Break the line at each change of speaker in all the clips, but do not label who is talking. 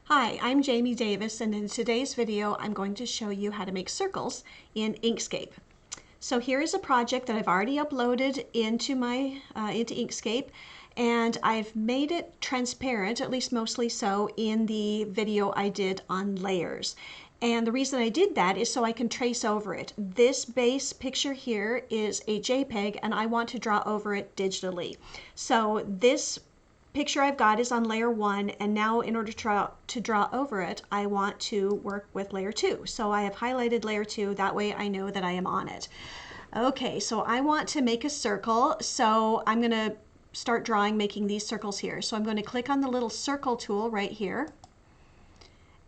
Hi, I'm Jamie Davis, and in today's video I'm going to show you how to make circles in Inkscape. So here is a project that I've already uploaded into Inkscape, and I've made it transparent, at least mostly so, in the video I did on layers. And the reason I did that is so I can trace over it. This base picture here is a JPEG, and I want to draw over it digitally. So this picture I've got is on layer 1, and now in order to draw over it, I want to work with layer 2. So I have highlighted layer 2, that way I know that I am on it. Okay, so I want to make a circle, so I'm going to start drawing, making these circles here. So I'm going to click on the little circle tool right here,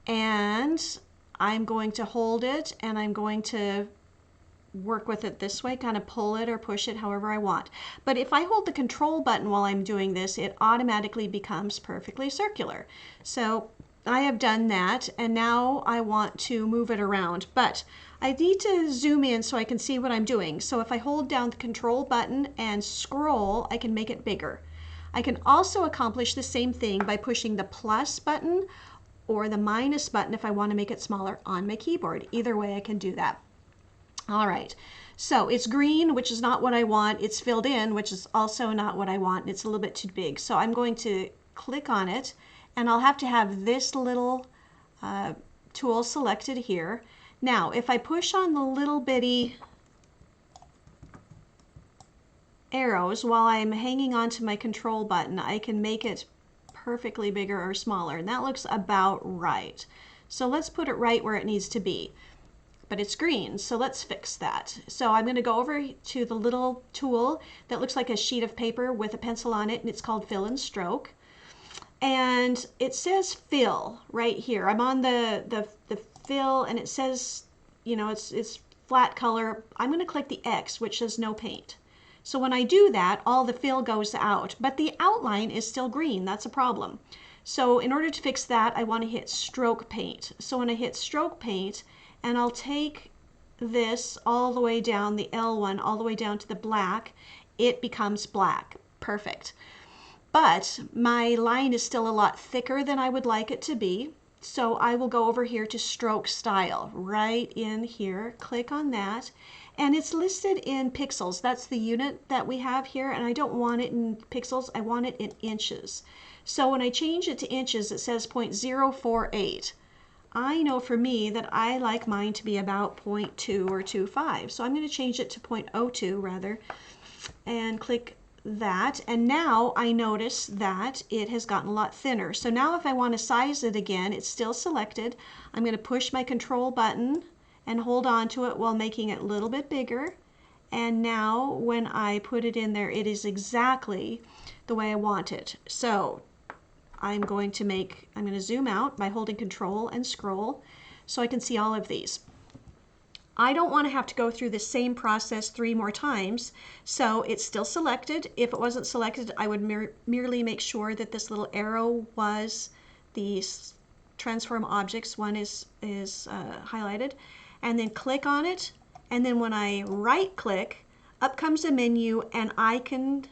and I'm going to hold it, and I'm going to work with it this way, kind of pull it or push it however I want. But if I hold the control button while I'm doing this, it automatically becomes perfectly circular. So I have done that, and now I want to move it around, but I need to zoom in so I can see what I'm doing. So if I hold down the control button and scroll, I can make it bigger. I can also accomplish the same thing by pushing the plus button or the minus button if I want to make it smaller on my keyboard. Either way I can do that. All right, so it's green, which is not what I want. It's filled in, which is also not what I want. It's a little bit too big. So I'm going to click on it, and I'll have to have this little tool selected here. Now, if I push on the little bitty arrows while I'm hanging on to my control button, I can make it perfectly bigger or smaller, and that looks about right. So let's put it right where it needs to be. But it's green, so let's fix that. So I'm going to go over to the little tool that looks like a sheet of paper with a pencil on it, and it's called Fill and Stroke. And it says fill right here. I'm on the fill, and it says, you know, it's flat color. I'm going to click the X, which says no paint. So when I do that, all the fill goes out, but the outline is still green. That's a problem. So in order to fix that, I want to hit Stroke Paint. So when I hit Stroke Paint, and I'll take this all the way down, the L one, all the way down to the black, it becomes black. Perfect. But my line is still a lot thicker than I would like it to be. So I will go over here to Stroke Style, right in here, click on that, and it's listed in pixels. That's the unit that we have here, and I don't want it in pixels, I want it in inches. So when I change it to inches, it says 0.048. I know for me that I like mine to be about 0.2 or 2.5. So I'm going to change it to 0.02 rather, and click that. And now I notice that it has gotten a lot thinner. So now if I want to size it again, it's still selected. I'm going to push my control button and hold on to it while making it a little bit bigger. And now when I put it in there, it is exactly the way I want it. So I'm going to zoom out by holding control and scroll so I can see all of these. I don't want to have to go through the same process 3 more times, so it's still selected. If it wasn't selected, I would merely make sure that this little arrow was the transform objects one is highlighted, and then click on it, and then when I right click, up comes a menu, and I can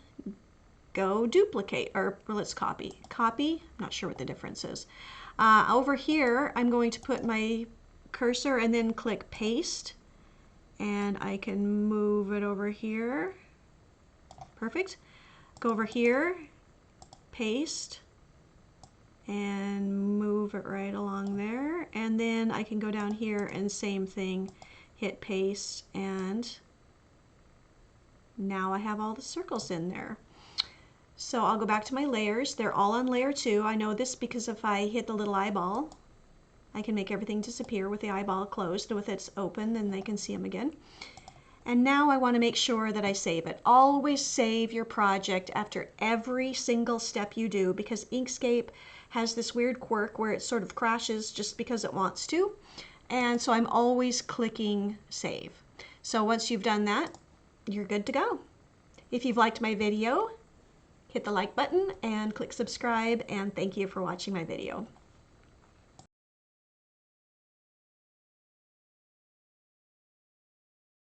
go duplicate, or let's copy. Copy, I'm not sure what the difference is. Over here, I'm going to put my cursor and then click paste, and I can move it over here. Perfect. Go over here, paste, and move it right along there. And then I can go down here and same thing, hit paste, and now I have all the circles in there. So I'll go back to my layers. They're all on layer 2. I know this because if I hit the little eyeball, I can make everything disappear with the eyeball closed. With it open, then they can see them again. And now I want to make sure that I save it. Always save your project after every single step you do, because Inkscape has this weird quirk where it sort of crashes just because it wants to. And so I'm always clicking save. So once you've done that, you're good to go. If you've liked my video, hit the like button and click subscribe, and thank you for watching my video.